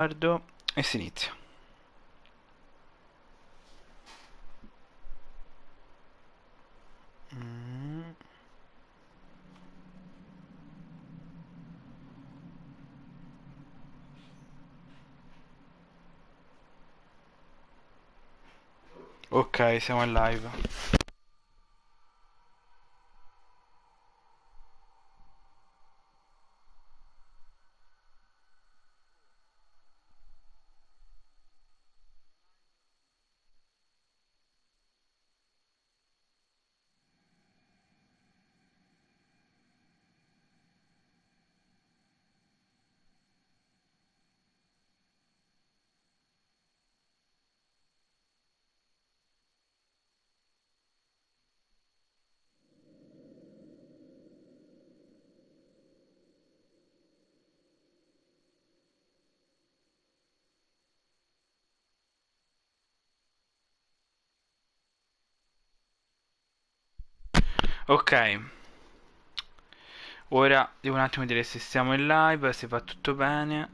Guardo e si inizia. Mm. Ok, siamo in live. Ok, ora devo un attimo vedere se stiamo in live, se va tutto bene.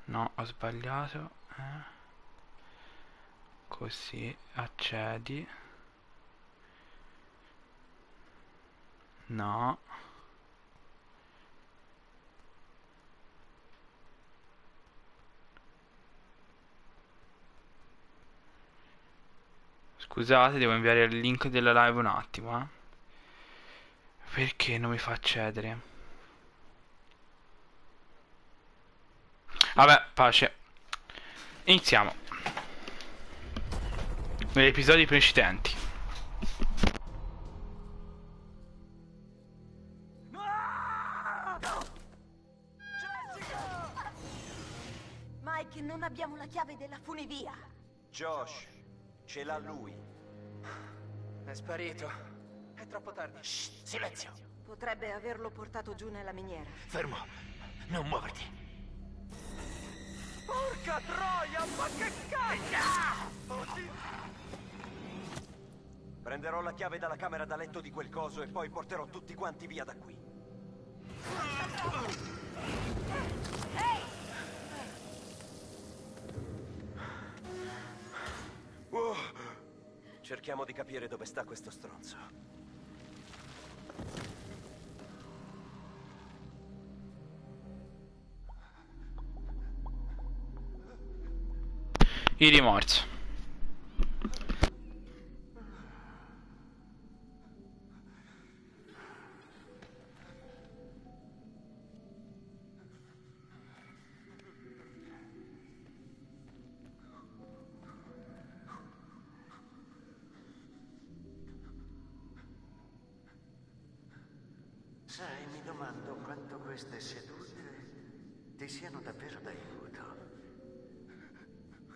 No, ho sbagliato. Così, accedi. No. Scusate, devo inviare il link della live un attimo, eh. Perché non mi fa accedere? Vabbè, pace. Iniziamo. Negli episodi precedenti. Mike, non abbiamo la chiave della funivia. Josh, ce l'ha lui. È sparito. È troppo tardi. Shh, silenzio. Potrebbe averlo portato giù nella miniera. Fermo. Non muoverti. Porca troia, ma che cazzo! Oddio. Prenderò la chiave dalla camera da letto di quel coso e poi porterò tutti quanti via da qui. Wow. Cerchiamo di capire dove sta questo stronzo. Il rimorso. Sai, mi domando quanto queste sedute ti siano davvero d'aiuto.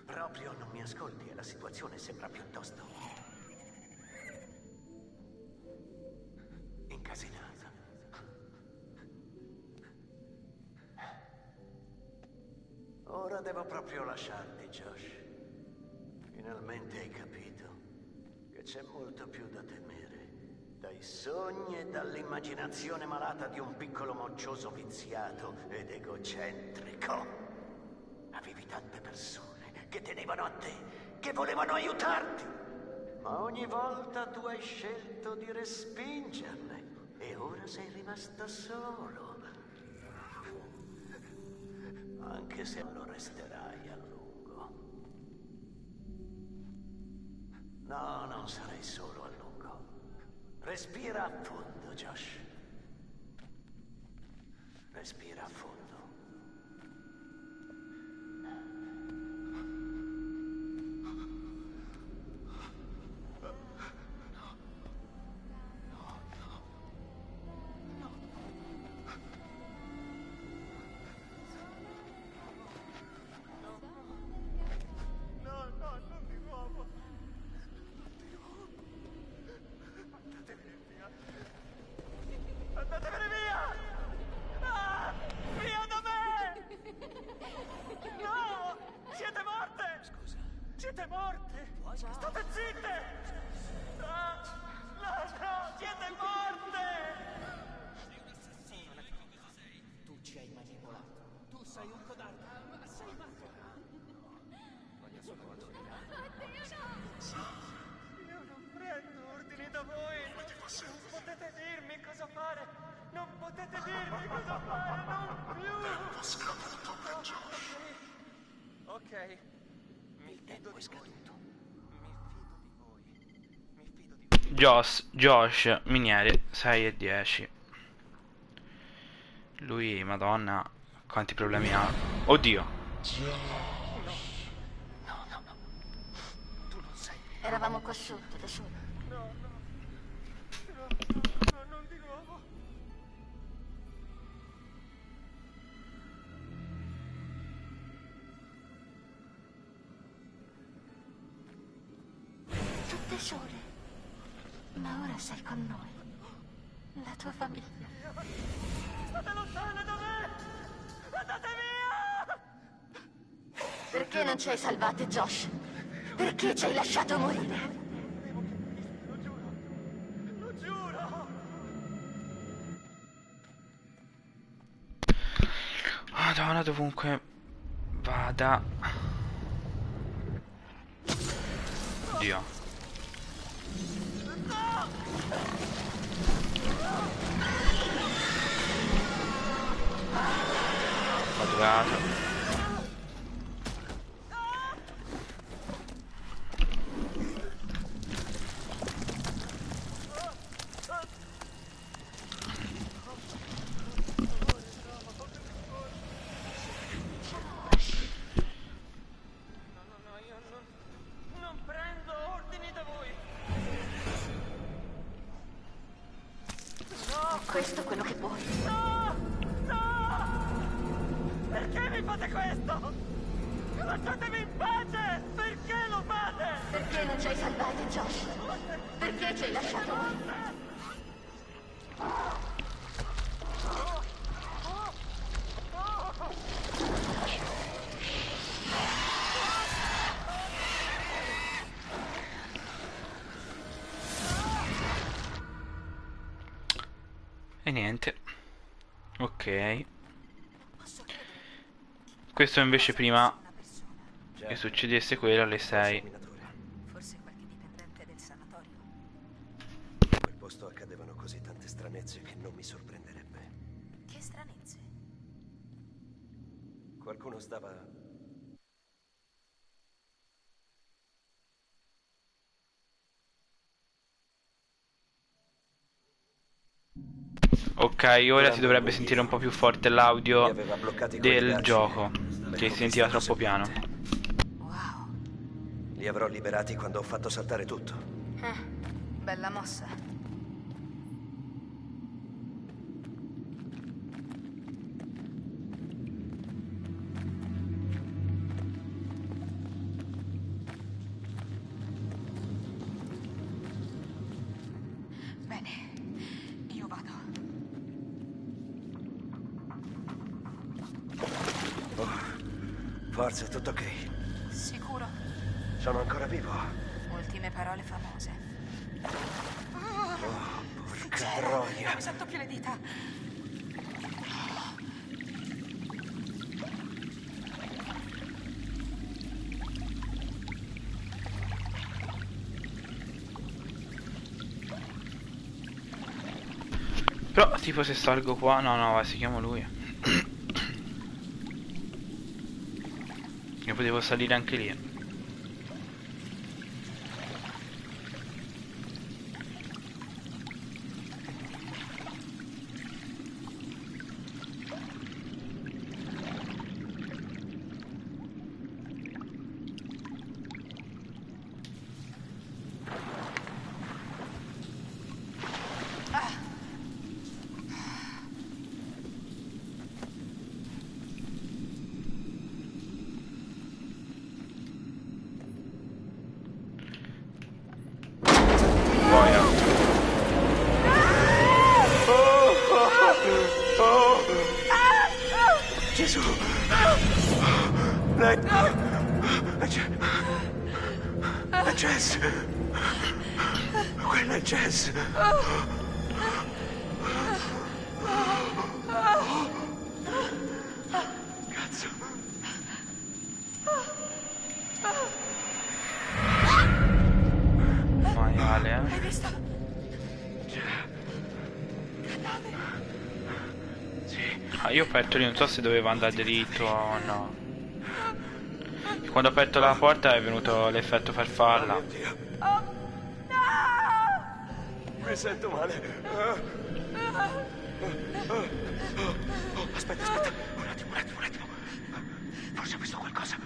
Proprio non mi ascolti e la situazione sembra piuttosto incasinata. Ora devo proprio lasciarti, Josh. Finalmente hai capito che c'è molto più da temere dai sogni e dall'immaginazione malata di un piccolo moccioso viziato ed egocentrico. Avevi tante persone che tenevano a te, che volevano aiutarti, ma ogni volta tu hai scelto di respingerle e ora sei rimasto solo. Anche se lo resterai a lungo. No, non sarai solo a lungo. Respira a fondo, Josh. Respira a fondo. No, no, non di nuovo. Andatevene via! Ah, via! Potete dirmi cosa fare, non più! Ok. Mi fido di voi. Mi fido di voi. Josh, miniere 6 e 10. Lui, madonna, quanti problemi ha. Oddio. Eravamo qua sotto, da soli. No, non di nuovo. Tutte sole. Ma ora sei con noi. La tua famiglia. State lontane da me! Andate via! Perché non ci hai salvate, Josh? Perché ci hai lasciato morire? Lo giuro! Lo giuro! Madonna, dovunque vada. Oddio. Vado casa. No, io non prendo ordini da voi! Questo è quello che vuoi. No! No! Perché mi fate questo? Lasciatemi in pace! Perché lo fate? Perché non ci hai salvate, Josh? Perché ci hai lasciato morire? E niente. Ok. Questo invece prima che succedesse quello alle 6. Forse qualche dipendente del sanatorio. In quel posto accadevano così tante stranezze che non mi sorprenderebbe. Che stranezze. Qualcuno stava... Ok, ora si dovrebbe sentire un po' più forte Mi l'audio aveva bloccati coi del ganci. gioco, L'ho che si sentiva visto troppo piano. seguente. Wow. Li avrò liberati quando ho fatto saltare tutto. Bella mossa. Bene, io vado. Forza, è tutto ok. Sicuro? Sono ancora vivo. Ultime parole famose. Porca troia. Mi sento più le dita. Però tipo se salgo qua. No, va, si chiama lui. Io potevo salire anche lì. Gesù! È Jess! Quella è Jess! Cazzo! Maiale, Hai visto? io ho aperto lì, non so se dovevo andare dritto o no. Quando ho aperto la porta è venuto l'effetto farfalla. Mio Dio. Mi sento male. Aspetta, aspetta. Un attimo. Forse ho visto qualcosa.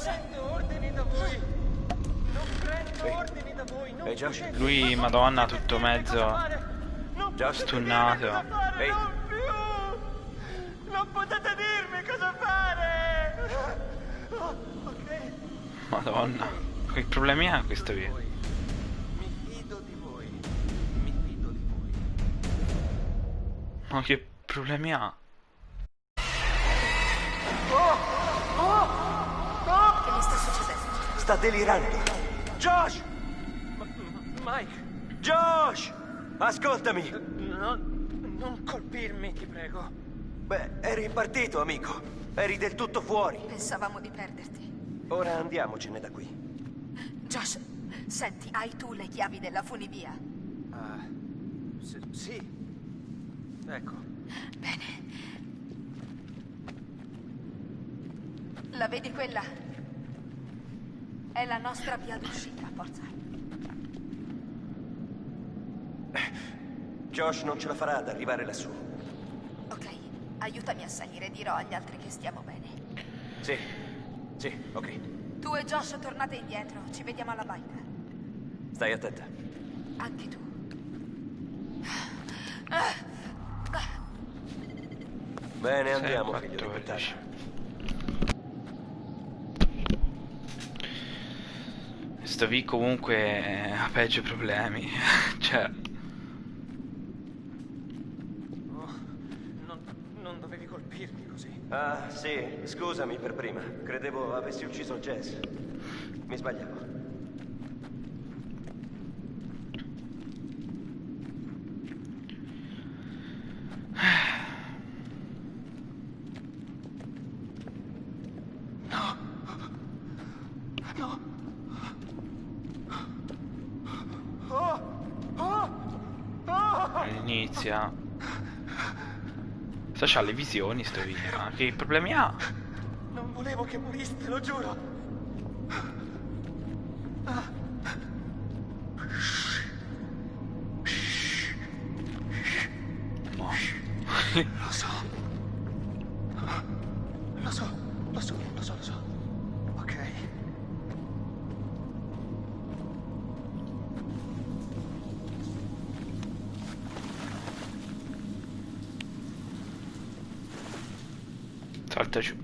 Prendo ordini da voi. Non prendo ordini da voi. Non Ehi, Josh. potete Lui, dirmi madonna, cosa tutto fare. mezzo Non Josh. potete stunnato. dirmi cosa fare, Ehi. non più. Non potete dirmi cosa fare. Ok. Madonna. Che problemi ha questo video? Mi fido di voi. Mi fido di voi. Ma che problemi ha? Che gli sta succedendo? Sta delirando. Josh! Mike, Josh! Ascoltami! non colpirmi, ti prego. Beh, eri partito, amico. Eri del tutto fuori. Pensavamo di perderti. Ora andiamocene da qui. Josh, senti, hai tu le chiavi della funivia? Sì. Ecco. Bene. La vedi quella? È la nostra via d'uscita, forza. Josh non ce la farà ad arrivare lassù. Ok, aiutami a salire, dirò agli altri che stiamo bene. Sì, ok. Tu e Josh tornate indietro, ci vediamo alla baita. Stai attenta. Anche tu. Bene, andiamo, 6, figlio di 14. puttana. Sto V comunque ha peggio problemi. Cioè, Non dovevi colpirmi così. Ah, sì, scusami per prima. Credevo avessi ucciso Jess. Mi sbagliavo. inizia. Sto c'ha le visioni sto video. Ma che problemi ha? Non volevo che moriste, lo giuro. No. Lo so. Lo so. Ok. Salta giù.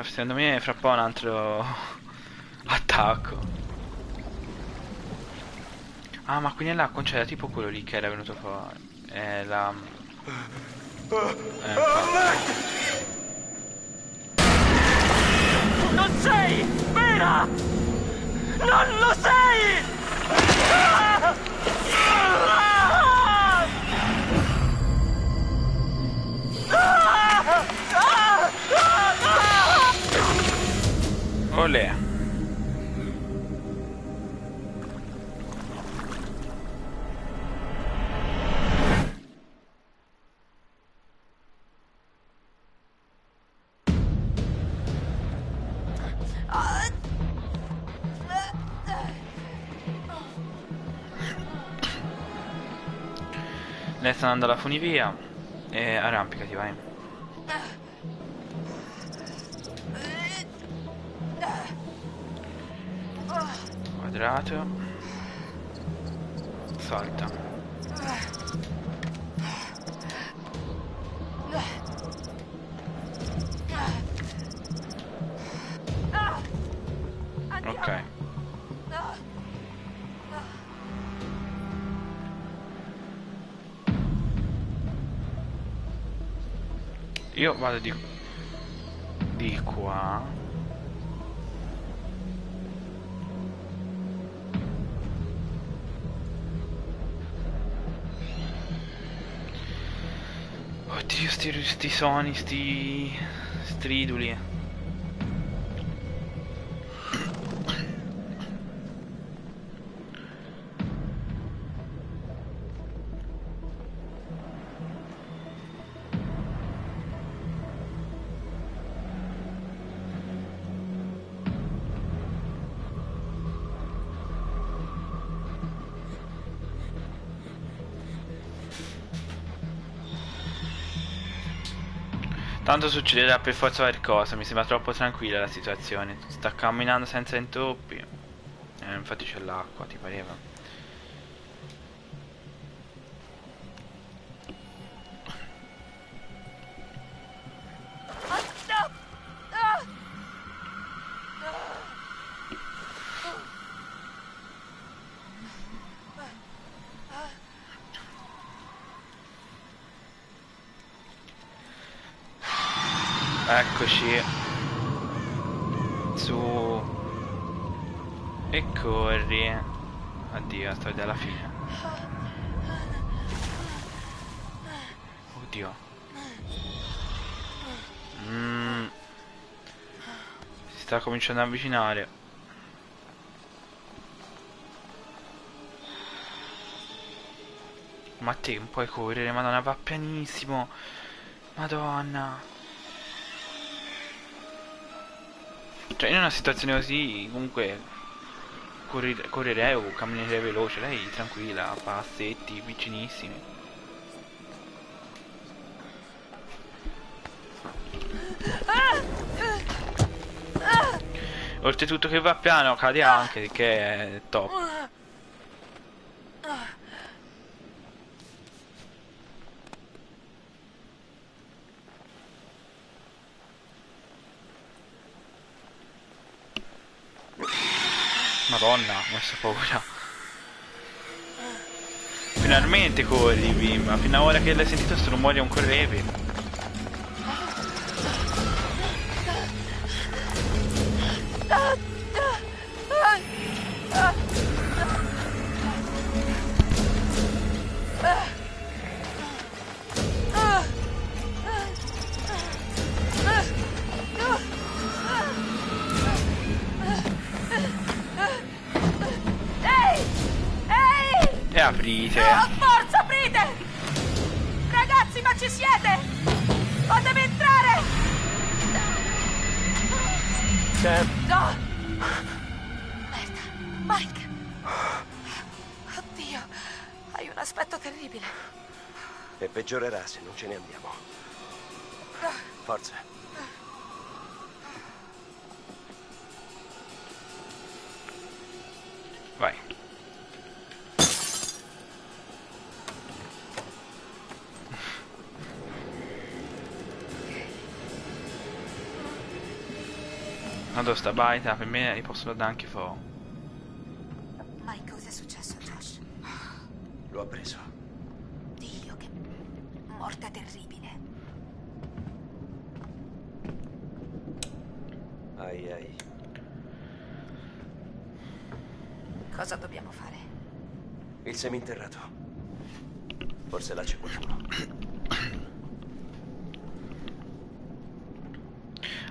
Secondo me fra un po' un altro attacco. Ah, ma quindi là c'era tipo quello lì che era venuto fuori. La... Non sei vera! Non lo sei! Olè. Lei sta andando alla funivia e arrampicati, vai. Quadrato. Salta. Ok. Io vado di qua. Oddio, sti suoni, sti striduli. Tanto succederà per forza qualcosa, mi sembra troppo tranquilla la situazione. Sta camminando senza intoppi. Infatti c'è l'acqua, ti pareva? Eccoci. Su. E corri. Addio, sto alla fine. Oddio. Si sta cominciando ad avvicinare. Ma te non puoi correre, madonna, va pianissimo. Madonna. Cioè in una situazione così comunque correrei o camminerei veloce, lei tranquilla, a passetti vicinissimi. Oltretutto che va piano cade anche, che è top. Madonna, ho messo paura. Finalmente corri, bimba. Fino a ora che l'hai sentito sto rumore non correvi. E aprite. Forza, aprite! Ragazzi, ma ci siete? Fatemi entrare! No! Merda, Mike! Oddio, hai un aspetto terribile. E peggiorerà se non ce ne andiamo. Forza. Vai. Quando sta baita, per me gli possono dare anche fuoco. Mike, cosa è successo a Josh? Lo ha preso. Dio, che morte terribile. Ai ai. Cosa dobbiamo fare? Il seminterrato. Forse là c'è qualcuno.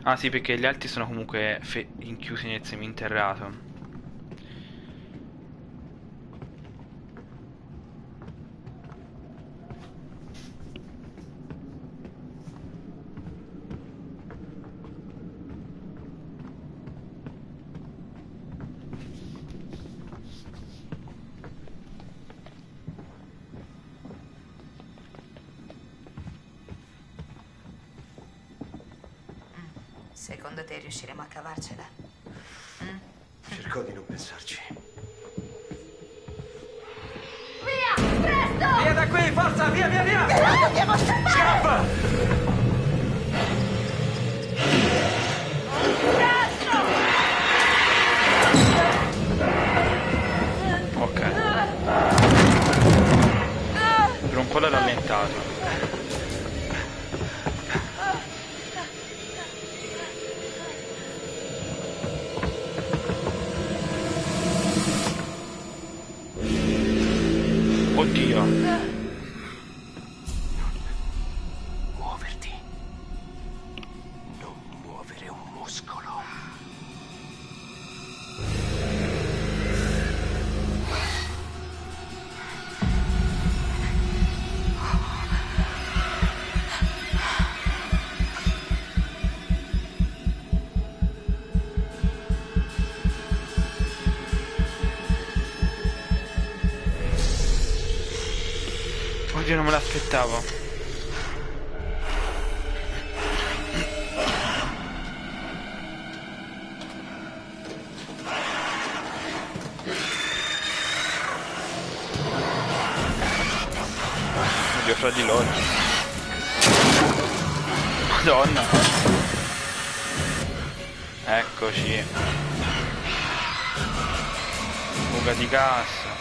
Ah sì, perché gli altri sono comunque rinchiusi nel seminterrato. Secondo te riusciremo a cavarcela? Cerco di non pensarci. Via! Presto! Via da qui, forza, via, via, via! Però dobbiamo scappare! Scappa! Ok. Per un po' l'ha rallentato. Oddio. Oddio, non me l'aspettavo. Oddio, fra di loro. Madonna. Eccoci. Fuga di cassa.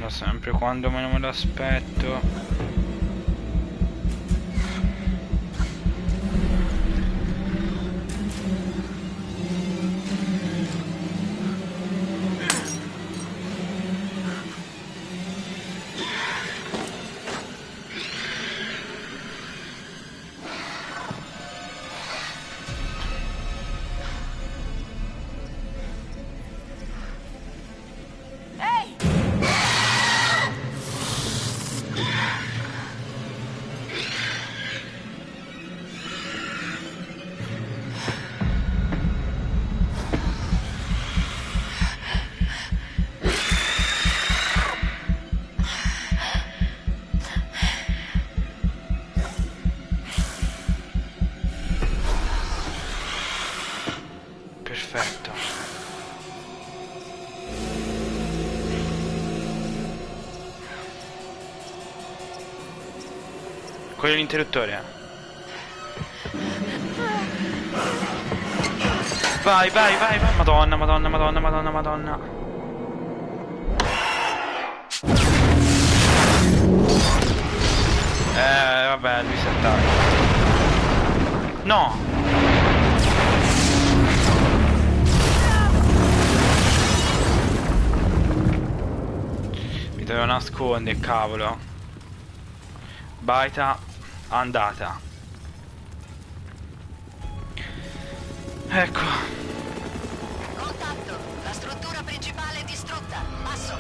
Sempre quando meno me l'aspetto. Perfetto. Quello è l'interruttore. Vai, vai, vai, vai. Madonna, madonna, madonna, madonna, madonna. Vabbè, lui si attacca. No! Mi dovevo nascondere, cavolo. Baita andata. Ecco. Contatto, la struttura principale è distrutta. Passo.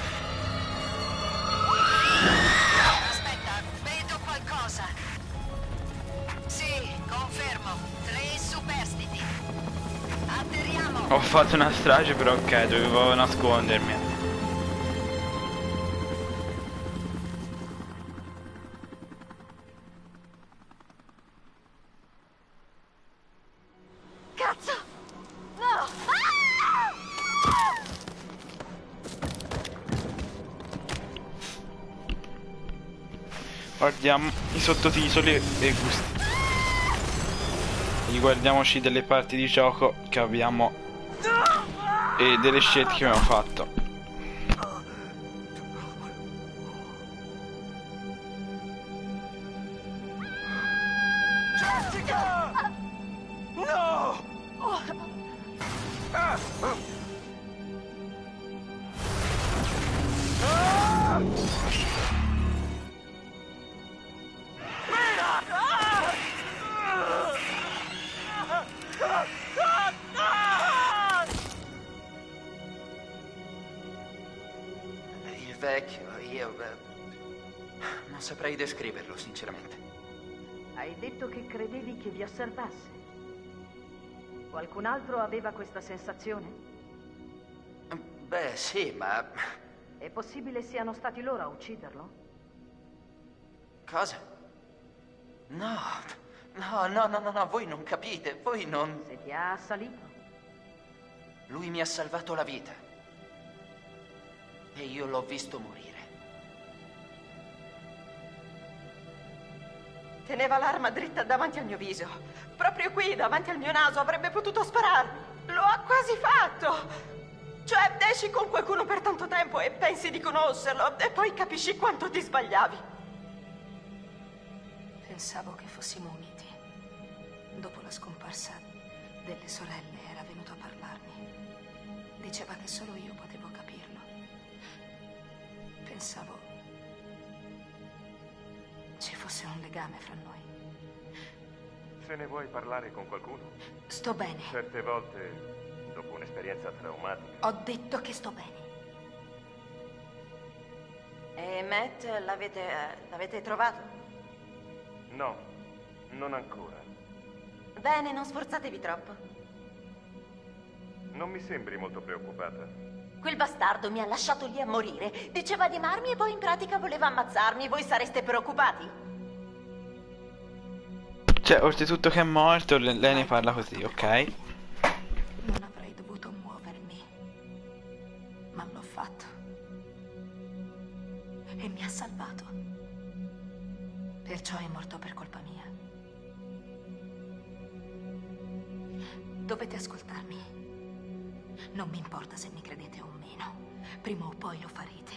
Aspetta, vedo qualcosa. Sì, confermo. 3 superstiti. Atterriamo. Ho fatto una strage, però ok, dovevo nascondermi. Cazzo! No! Guardiamo i sottotitoli e i gusti. Riguardiamoci delle parti di gioco che abbiamo e delle scelte che abbiamo fatto. Jessica! No! Il vecchio, io... non saprei descriverlo, sinceramente. Hai detto che credevi che vi osservasse. Qualcun altro aveva questa sensazione? Beh, sì, ma... È possibile siano stati loro a ucciderlo? Cosa? No, no, no, no, no, no, voi non capite, voi non... Se ti ha assalito? Lui mi ha salvato la vita. E io l'ho visto morire. Teneva l'arma dritta davanti al mio viso. Proprio qui, davanti al mio naso, avrebbe potuto spararmi. Lo ha quasi fatto! Cioè, esci con qualcuno per tanto tempo e pensi di conoscerlo, e poi capisci quanto ti sbagliavi. Pensavo che fossimo uniti. Dopo la scomparsa delle sorelle era venuto a parlarmi. Diceva che solo io potevo capirlo. Pensavo ci fosse un legame fra noi. Se ne vuoi parlare con qualcuno? Sto bene. Certe volte, dopo un'esperienza traumatica... Ho detto che sto bene. E Matt, l'avete trovato? No, non ancora. Bene, non sforzatevi troppo. Non mi sembri molto preoccupata. Quel bastardo mi ha lasciato lì a morire. Diceva di amarmi e poi in pratica voleva ammazzarmi. Voi sareste preoccupati? Cioè, oltretutto che è morto, lei ne parla così, ok? Non avrei dovuto muovermi, ma l'ho fatto. E mi ha salvato. Perciò è morto per colpa mia. Dovete ascoltarmi. Non mi importa se mi credete o meno. Prima o poi lo farete.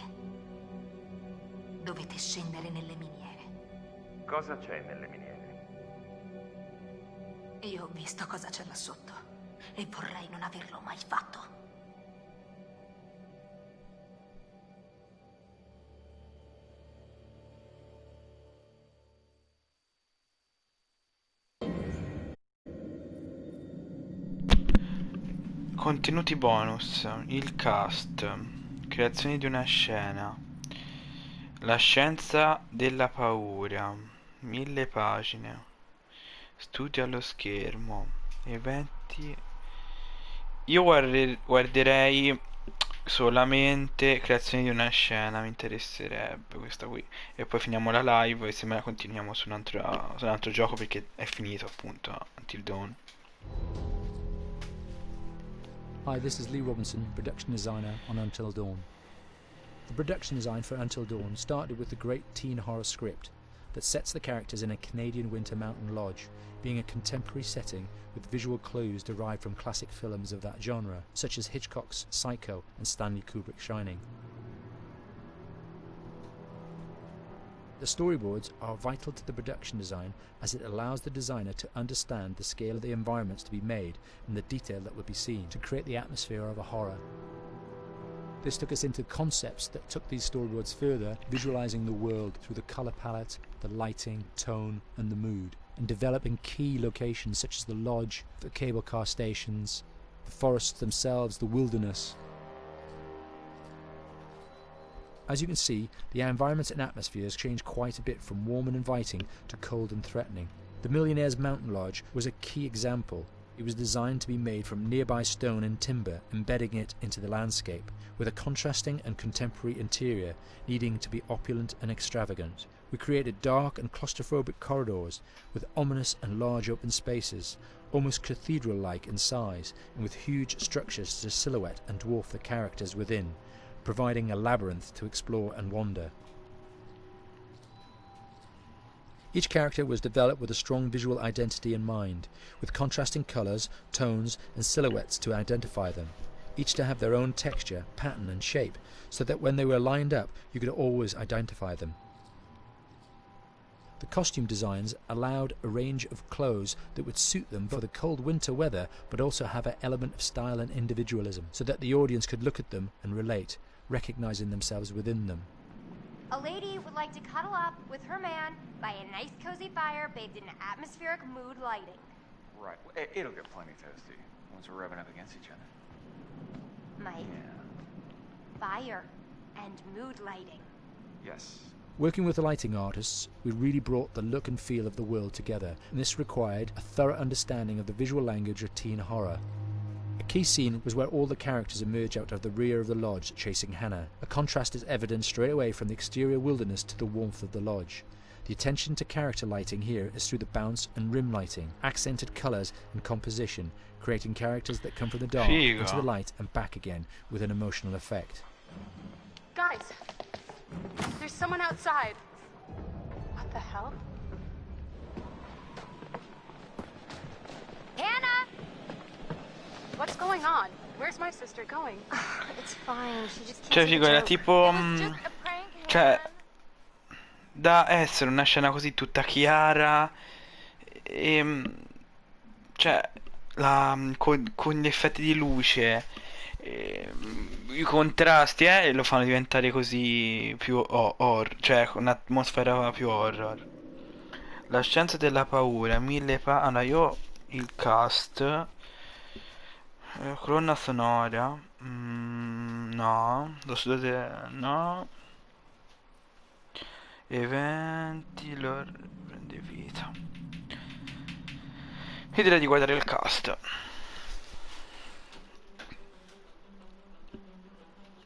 Dovete scendere nelle miniere. Cosa c'è nelle miniere? Io ho visto cosa c'è là sotto e vorrei non averlo mai fatto. Contenuti bonus, il cast, creazione di una scena, la scienza della paura, 1000 pagine, studio allo schermo, eventi. Io guarderei solamente creazione di una scena, mi interesserebbe questa qui. E poi finiamo la live e se me la continuiamo su un altro gioco perché è finito appunto Until Dawn. Hi, this is Lee Robinson, production designer on Until Dawn. The production design for Until Dawn started with the great teen horror script that sets the characters in a Canadian winter mountain lodge, being a contemporary setting with visual clues derived from classic films of that genre, such as Hitchcock's Psycho and Stanley Kubrick's Shining. The storyboards are vital to the production design as it allows the designer to understand the scale of the environments to be made and the detail that will be seen to create the atmosphere of a horror. This took us into concepts that took these storyboards further, visualizing the world through the color palette, the lighting, tone and the mood, and developing key locations such as the lodge, the cable car stations, the forests themselves, the wilderness. As you can see, the environments and atmospheres change quite a bit from warm and inviting to cold and threatening. The Millionaire's Mountain Lodge was a key example. It was designed to be made from nearby stone and timber, embedding it into the landscape, with a contrasting and contemporary interior, needing to be opulent and extravagant. We created dark and claustrophobic corridors, with ominous and large open spaces, almost cathedral-like in size, and with huge structures to silhouette and dwarf the characters within, providing a labyrinth to explore and wander. Each character was developed with a strong visual identity in mind, with contrasting colours, tones and silhouettes to identify them, each to have their own texture, pattern and shape, so that when they were lined up you could always identify them. The costume designs allowed a range of clothes that would suit them for the cold winter weather, but also have an element of style and individualism, so that the audience could look at them and relate, recognizing themselves within them. A lady would like to cuddle up with her man by a nice cozy fire bathed in atmospheric mood lighting. Right. It'll get plenty toasty once we're rubbing up against each other. Mike. Yeah. Fire and mood lighting. Yes. Working with the lighting artists, we really brought the look and feel of the world together, and this required a thorough understanding of the visual language of teen horror. A key scene was where all the characters emerge out of the rear of the lodge chasing Hannah. A contrast is evident straight away from the exterior wilderness to the warmth of the lodge. The attention to character lighting here is through the bounce and rim lighting, accented colours and composition, creating characters that come from the dark into the light and back again with an emotional effect. Guys, there's someone outside. What the hell? Hannah! What's going on? Where's my sister going? It's fine. She just Cioè figo, era tipo cioè da essere una scena così tutta chiara e cioè, con gli effetti di luce, i contrasti, lo fanno diventare così più cioè con un'atmosfera più horror. La scienza della paura, allora io il cast, colonna sonora, no, no, eventi, lore, prende vita. Io direi di guardare il cast.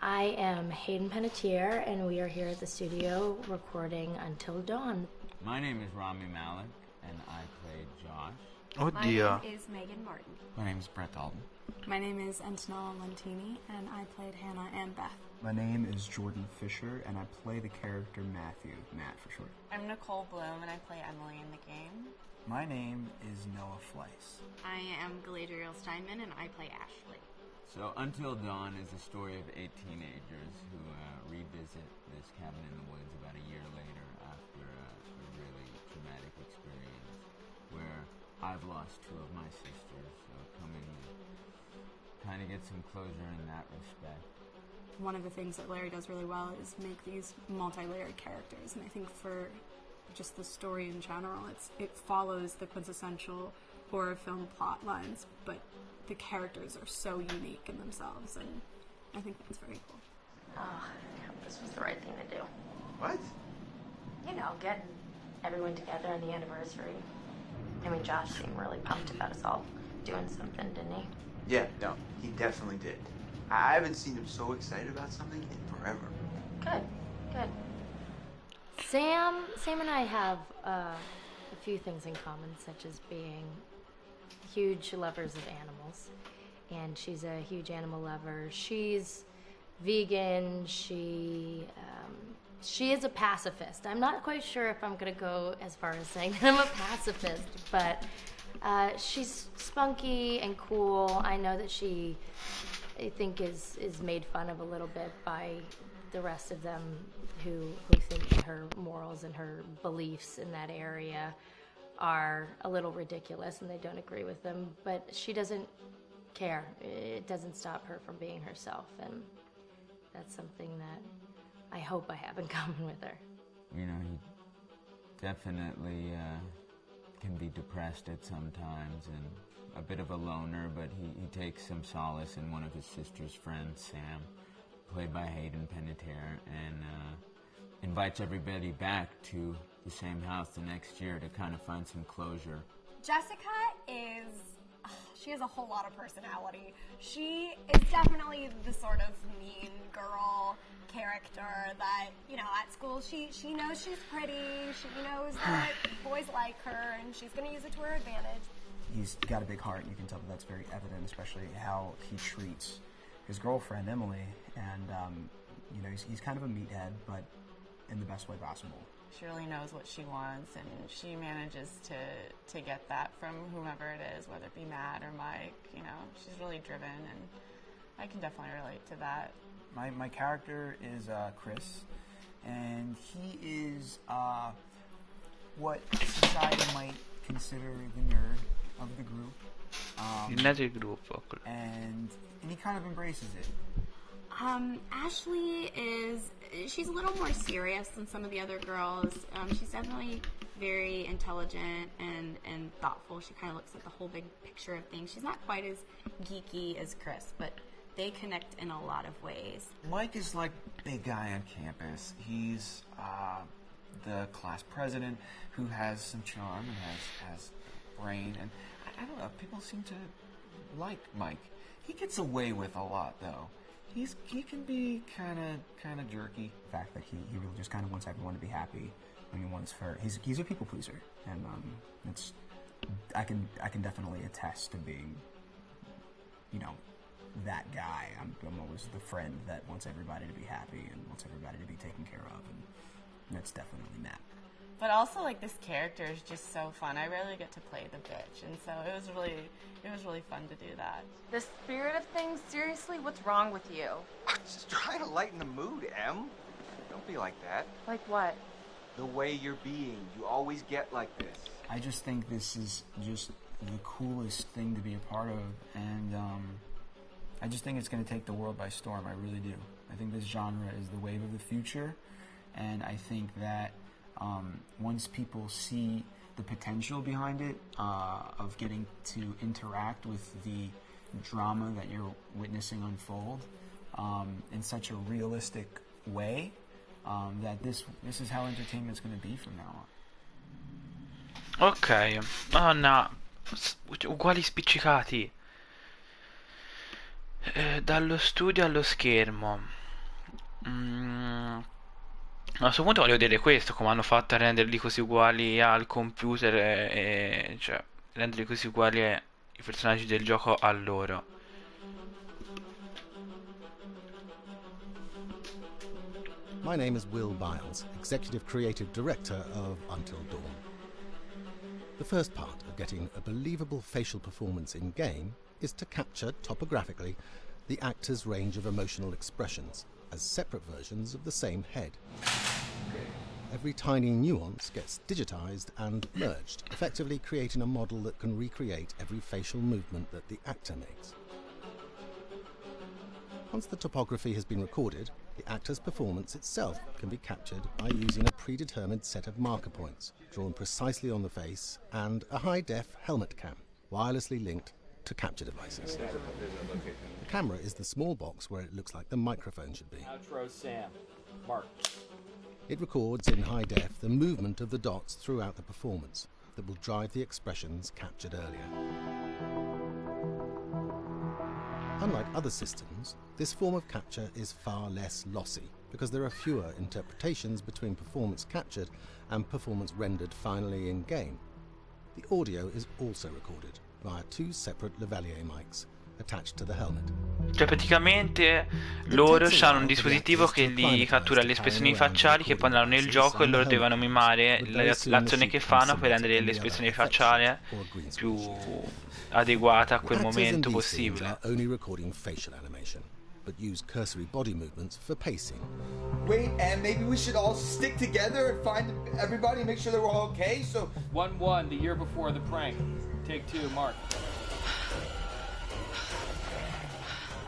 I am Hayden Panettiere, and we are here at the studio recording Until Dawn. My name is Rami Malek, and I play Josh. Oddio. My name is Megan Martin. My name is Brett Dalton. My name is Antonella Lentini, and I played Hannah and Beth. My name is Jordan Fisher, and I play the character Matthew, Matt for short. I'm Nicole Bloom, and I play Emily in the game. My name is Noah Fleiss. I am Galadriel Steinman, and I play Ashley. So, Until Dawn is a story of 8 teenagers who revisit this cabin in the woods about a year later after a really traumatic experience where I've lost 2 of my sisters, so coming to kind of get some closure in that respect. One of the things that Larry does really well is make these multi-layered characters, and I think for just the story in general, it follows the quintessential horror film plot lines, but the characters are so unique in themselves, and I think that's very cool. Oh, this was the right thing to do. What? You know, getting everyone together on the anniversary. I mean, Josh seemed really pumped about us all doing something, didn't he? Yeah, no, he definitely did. I haven't seen him so excited about something in forever. Good, good. Sam and I have a few things in common, such as being huge lovers of animals, and she's a huge animal lover. She's vegan. She is a pacifist. I'm not quite sure if I'm gonna go as far as saying that I'm a pacifist, but she's spunky and cool. I know that she, I think, is made fun of a little bit by the rest of them who think that her morals and her beliefs in that area are a little ridiculous and they don't agree with them, but she doesn't care. It doesn't stop her from being herself, and that's something that I hope I have in common with her. You know, he definitely can be depressed at some times and a bit of a loner, but he takes some solace in one of his sister's friends, Sam, played by Hayden Panettiere, and invites everybody back to the same house the next year to kind of find some closure. Jessica she has a whole lot of personality. She is definitely the sort of mean girl character that, you know, at school she knows she's pretty, she knows that boys like her, and she's going to use it to her advantage. He's got a big heart, and you can tell that that's very evident, especially how he treats his girlfriend, Emily, and, you know, he's kind of a meathead, but in the best way possible. She really knows what she wants, and she manages to get that from whomever it is, whether it be Matt or Mike. You know, she's really driven, and I can definitely relate to that. My character is Chris, and he is what society might consider the nerd of the group. Il nerd del gruppo. And he kind of embraces it. Ashley she's a little more serious than some of the other girls. She's definitely very intelligent and thoughtful. She kind of looks at the whole big picture of things. She's not quite as geeky as Chris, but they connect in a lot of ways. Mike is like big guy on campus. He's the class president who has some charm and has brain, and I don't know, people seem to like Mike. He gets away with a lot, though. He can be kind of jerky. The fact that he really just kind of wants everyone to be happy. I mean, he's a people pleaser, and I can definitely attest to being, you know, that guy. I'm always the friend that wants everybody to be happy and wants everybody to be taken care of, and that's definitely Matt. But also, like, this character is just so fun. I rarely get to play the bitch, and so it was really fun to do that. The spirit of things, seriously? What's wrong with you? I'm just trying to lighten the mood, Em. Don't be like that. Like what? The way you're being. You always get like this. I just think this is just the coolest thing to be a part of, and I just think it's going to take the world by storm. I really do. I think this genre is the wave of the future, and I think that once people see the potential behind it, of getting to interact with the drama that you're witnessing unfold in such a realistic way, that this is how entertainment's going to be from now on. Ok, oh no, uguali spiccicati. Dallo studio allo schermo. A questo punto voglio vedere questo, come hanno fatto a renderli così uguali al computer, cioè renderli così uguali ai personaggi del gioco a loro. My name is Will Biles, Executive Creative Director of Until Dawn. The first part of getting a believable facial performance in-game is to capture topographically the actor's range of emotional expressions as separate versions of the same head. Every tiny nuance gets digitized and merged, effectively creating a model that can recreate every facial movement that the actor makes. Once the topography has been recorded, the actor's performance itself can be captured by using a predetermined set of marker points, drawn precisely on the face, and a high-def helmet cam, wirelessly linked to capture devices. The camera is the small box where it looks like the microphone should be. Outro Sam. Mark. It records in high def the movement of the dots throughout the performance that will drive the expressions captured earlier. Unlike other systems, this form of capture is far less lossy because there are fewer interpretations between performance captured and performance rendered finally in-game. The audio is also recorded via two separate lavalier mics attached to the helmet. Cioè praticamente loro hanno un dispositivo che li cattura le espressioni facciali che poi andranno nel gioco e loro devono mimare l'azione che fanno per rendere l'espressione facciale più adeguata a quel momento possibile. Only recording facial animation, but use cursory body movements for pacing. Wait, and maybe we should all stick together and find everybody and make sure they're all okay. So 1-1, the year before the prank. Take 2, Mark.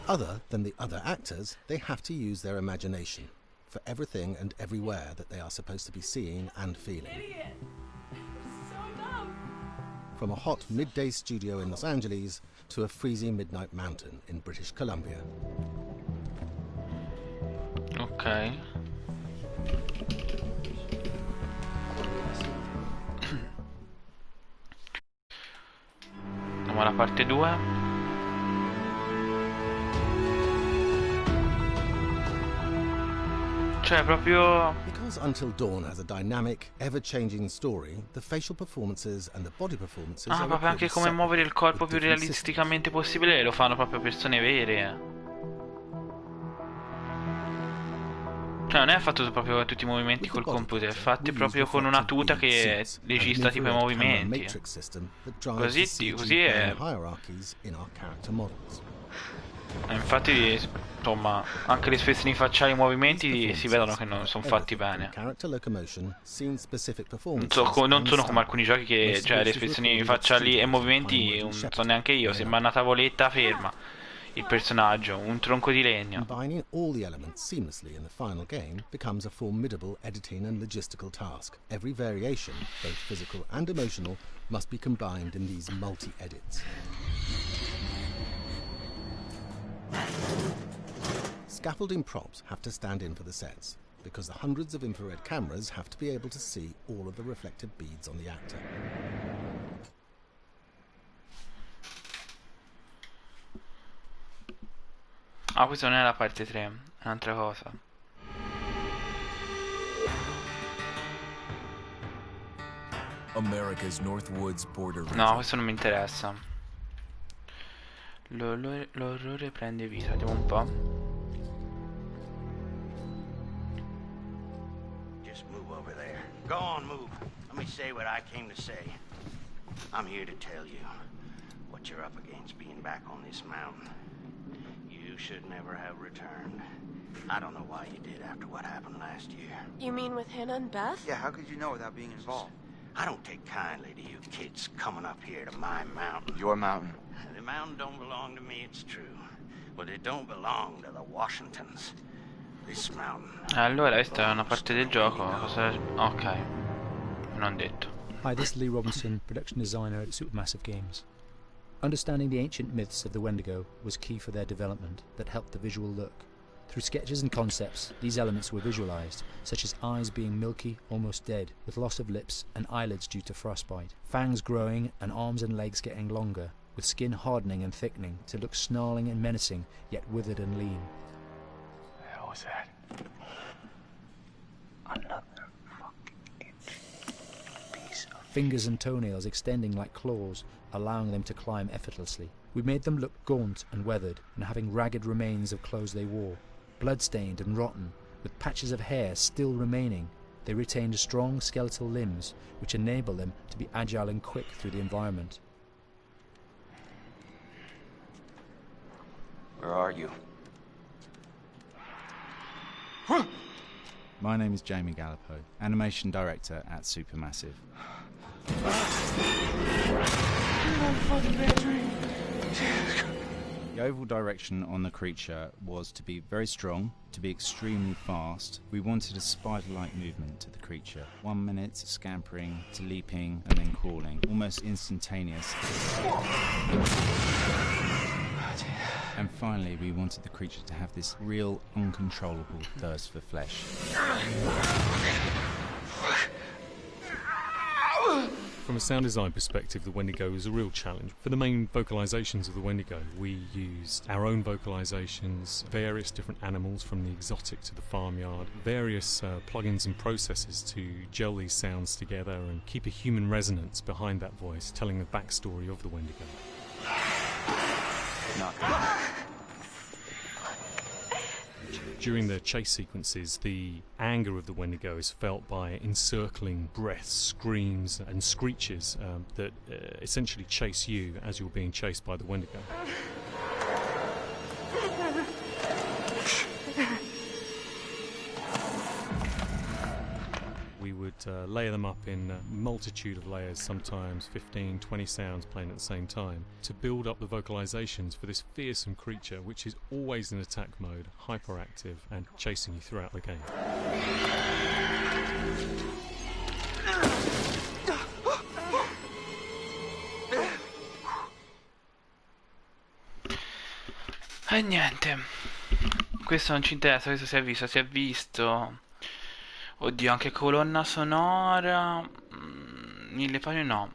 Other than the other actors, they have to use their imagination for everything and everywhere that they are supposed to be seeing and feeling. Idiot! So dumb! From a hot midday studio in Los Angeles to a freezing midnight mountain in British Columbia. Ok. Andiamo alla parte 2. Cioè proprio... Because Until Dawn has a dynamic, ever-changing story, the facial performances and the body performances are proprio anche come muovere il corpo più realisticamente possibile lo fanno proprio persone vere. Cioè non è fatto proprio con tutti i movimenti col computer, è fatto proprio con una tuta che registra tipo i movimenti. Così è... Infatti, insomma, anche le espressioni facciali e i movimenti si vedono che non sono fatti bene. Non sono come alcuni giochi che, cioè, le espressioni facciali e movimenti non so neanche io, sembra una tavoletta ferma. Il personaggio, un tronco di legno. Combining all the elements seamlessly in the final game becomes a formidable editing and logistical task. Every variation, both physical and emotional, must be combined in these multi-edits. Scaffolding props have to stand in for the sets, because the hundreds of infrared cameras have to be able to see all of the reflected beads on the actor. Ah, questa non è la parte 3, è un'altra cosa. America's Northwoods border region. No, questo non mi interessa. L'orrore prende vita, vediamo un po'. Just move over there. Go on, move. Let me say what I came to say. I'm here to tell you what you're up against being back on this mountain. You should never have returned. I don't know why you did after what happened last year. You mean with Hannah and Beth? Yeah, how could you know without being involved? I don't take kindly to you kids coming up here to my mountain. Your mountain. The mountain don't belong to me, it's true. But it don't belong to the Washingtons. This mountain. Allora, questa è una parte del gioco. Ok. Non detto. Hi, this is Lee Robinson, production designer at Supermassive Games. Understanding the ancient myths of the Wendigo was key for their development that helped the visual look. Through sketches and concepts, these elements were visualized, such as eyes being milky, almost dead, with loss of lips and eyelids due to frostbite, fangs growing and arms and legs getting longer, with skin hardening and thickening to look snarling and menacing, yet withered and lean. What the hell was that? Another fucking piece of... Fingers and toenails extending like claws, allowing them to climb effortlessly. We made them look gaunt and weathered, and having ragged remains of clothes they wore. Blood-stained and rotten, with patches of hair still remaining, they retained strong skeletal limbs, which enable them to be agile and quick through the environment. Where are you? My name is Jamie Gallipo, animation director at Supermassive. The overall direction on the creature was to be very strong, to be extremely fast. We wanted a spider-like movement to the creature. 1 minute scampering to leaping and then crawling, almost instantaneous. And finally, we wanted the creature to have this real, uncontrollable thirst for flesh. From a sound design perspective, the Wendigo is a real challenge. For the main vocalizations of the Wendigo, we used our own vocalizations, various different animals from the exotic to the farmyard, various plugins and processes to gel these sounds together and keep a human resonance behind that voice, telling the backstory of the Wendigo. During the chase sequences, the anger of the Wendigo is felt by encircling breaths, screams and screeches that essentially chase you as you're being chased by the Wendigo. We would layer them up in a multitude of layers, sometimes 15, 20 sounds playing at the same time, to build up the vocalizations for this fearsome creature which is always in attack mode, hyperactive and chasing you throughout the game. E niente, questo non ci interessa, questo si è visto. Oddio, anche colonna sonora. 1000 pagine no.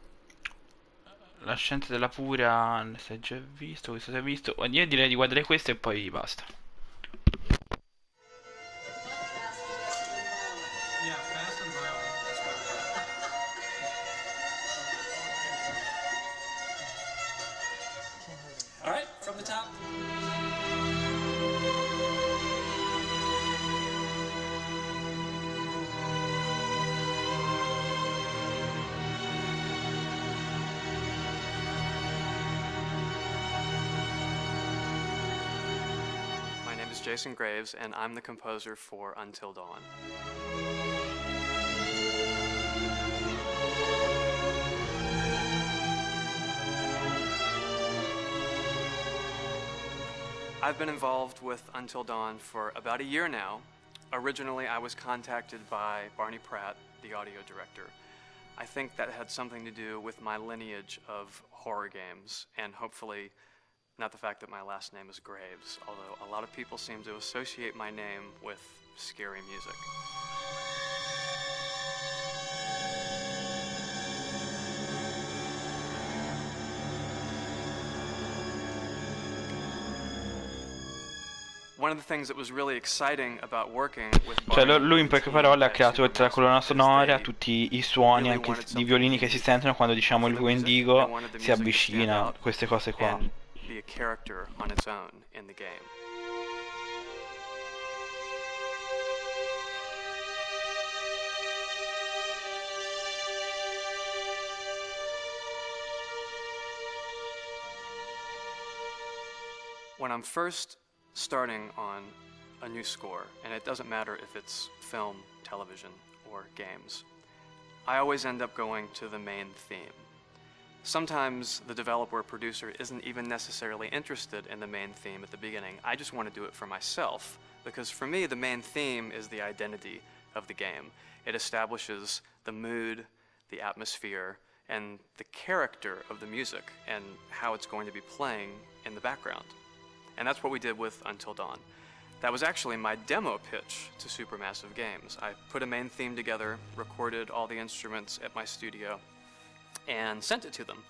La scienza della pura si è già visto, questo si è visto. Io direi di guardare questo e poi basta. All right, from the top. My name is Jason Graves, and I'm the composer for Until Dawn. I've been involved with Until Dawn for about a year now. Originally, I was contacted by Barney Pratt, the audio director. I think that had something to do with my lineage of horror games, and hopefully not the fact that my last name is Graves, although a lot of people seem to associate my name with scary music. One of the things that was really exciting about working with Cioè lui in poche parole ha creato oltre alla colonna sonora tutti i suoni anche di violini che si sentono quando diciamo il Wendigo si avvicina, queste cose qua. Be a character on its own in the game. When I'm first starting on a new score, and it doesn't matter if it's film, television, or games, I always end up going to the main theme. Sometimes the developer or producer isn't even necessarily interested in the main theme at the beginning. I just want to do it for myself, because for me the main theme is the identity of the game. It establishes the mood, the atmosphere, and the character of the music and how it's going to be playing in the background. And that's what we did with Until Dawn. That was actually my demo pitch to Supermassive Games. I put a main theme together, recorded all the instruments at my studio, and sent it to them.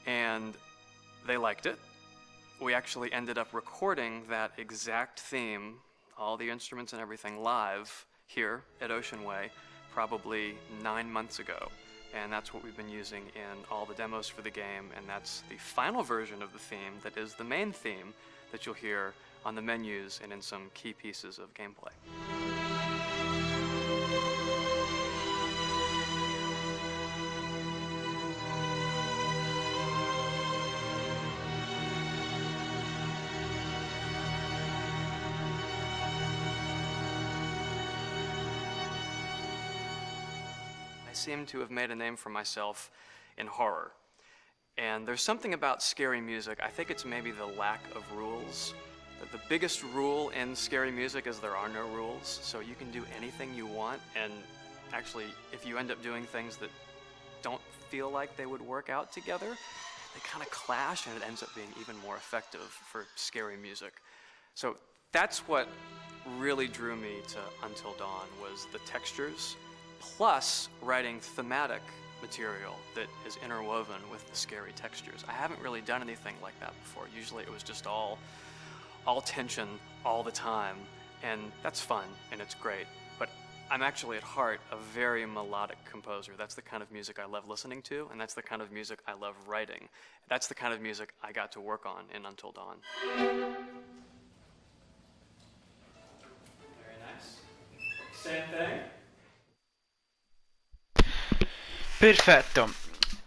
And they liked it. We actually ended up recording that exact theme, all the instruments and everything, live here at Ocean Way probably 9 months ago. And that's what we've been using in all the demos for the game, and that's the final version of the theme that is the main theme that you'll hear on the menus and in some key pieces of gameplay. I seem to have made a name for myself in horror. And there's something about scary music, I think it's maybe the lack of rules. The biggest rule in scary music is there are no rules, so you can do anything you want, and actually, if you end up doing things that don't feel like they would work out together, they kind of clash, and it ends up being even more effective for scary music. So that's what really drew me to Until Dawn, was the textures, plus writing thematic material that is interwoven with the scary textures. I haven't really done anything like that before. Usually it was just all tension all the time, and that's fun and it's great. But I'm actually at heart a very melodic composer. That's the kind of music I love listening to, and that's the kind of music I love writing. That's the kind of music I got to work on in Until Dawn. Very nice. Same thing. Perfetto.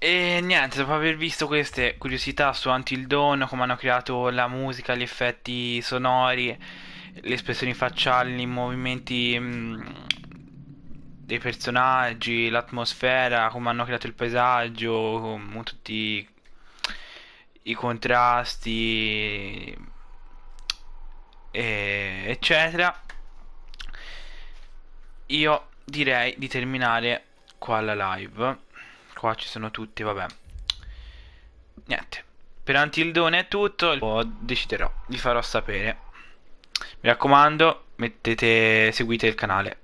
E niente, dopo aver visto queste curiosità su Until Dawn, come hanno creato la musica, gli effetti sonori, le espressioni facciali, i movimenti dei personaggi, l'atmosfera, come hanno creato il paesaggio, con tutti i contrasti, eccetera, io direi di terminare qua la live. Qua ci sono tutti, vabbè. Niente, per Until Dawn è tutto. Deciderò, vi farò sapere. Mi raccomando, seguite il canale.